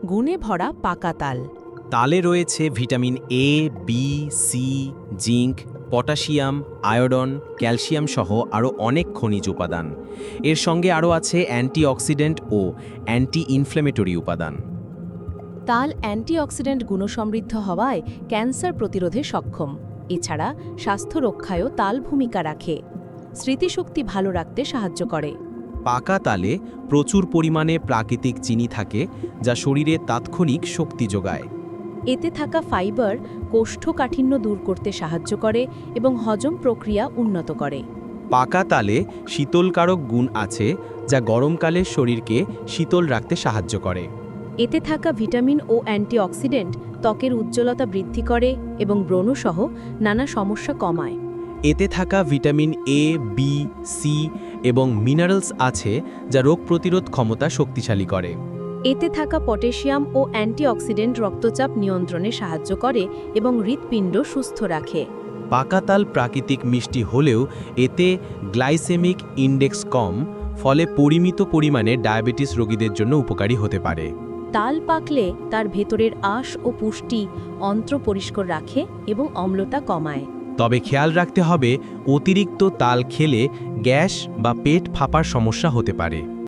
গুণে ভরা পাকা তাল। তালে রয়েছে vitamin A, B, C, zinc, potassium, iodine, calcium সহ আরও অনেক খনিজ উপাদান। এর সঙ্গে আরও আছে অ্যান্টিঅক্সিডেন্ট ও অ্যান্টি ইনফ্ল্যামেটরি উপাদান। তাল অ্যান্টিঅক্সিডেন্ট গুণসমৃদ্ধ হওয়ায় ক্যান্সার প্রতিরোধে সক্ষম। এছাড়া স্বাস্থ্য রক্ষায়ও তাল ভূমিকা রাখে। স্মৃতিশক্তি ভালো রাখতে সাহায্য করে। পাকা তালে প্রচুর পরিমাণে প্রাকৃতিক চিনি থাকে, যা শরীরে তাৎক্ষণিক শক্তি যোগায়। এতে থাকা ফাইবার কোষ্ঠকাঠিন্য দূর করতে সাহায্য করে এবং হজম প্রক্রিয়া উন্নত করে। পাকা তালে শীতলকারক গুণ আছে, যা গরমকালে শরীরকে শীতল রাখতে সাহায্য করে। এতে থাকা ভিটামিন ও অ্যান্টিঅক্সিডেন্ট ত্বকের উজ্জ্বলতা বৃদ্ধি করে এবং ব্রণসহ নানা সমস্যা কমায়। এতে থাকা ভিটামিন এ, বি, সি এবং মিনারেলস আছে, যা রোগ প্রতিরোধ ক্ষমতা শক্তিশালী করে। এতে থাকা পটাশিয়াম ও অ্যান্টিঅক্সিডেন্ট রক্তচাপ নিয়ন্ত্রণে সাহায্য করে এবং হৃৎপিণ্ড সুস্থ রাখে। পাকা তাল প্রাকৃতিক মিষ্টি হলেও এতে গ্লাইসেমিক ইনডেক্স কম, ফলে পরিমিত পরিমাণে ডায়াবেটিস রোগীদের জন্য উপকারী হতে পারে। তাল পাকলে তার ভেতরের আঁশ ও পুষ্টি অন্ত্র পরিষ্কার রাখে এবং অম্লতা কমায়। তবে খেয়াল রাখতে হবে, অতিরিক্ত তাল খেলে গ্যাস বা পেট ফাঁপার সমস্যা হতে পারে।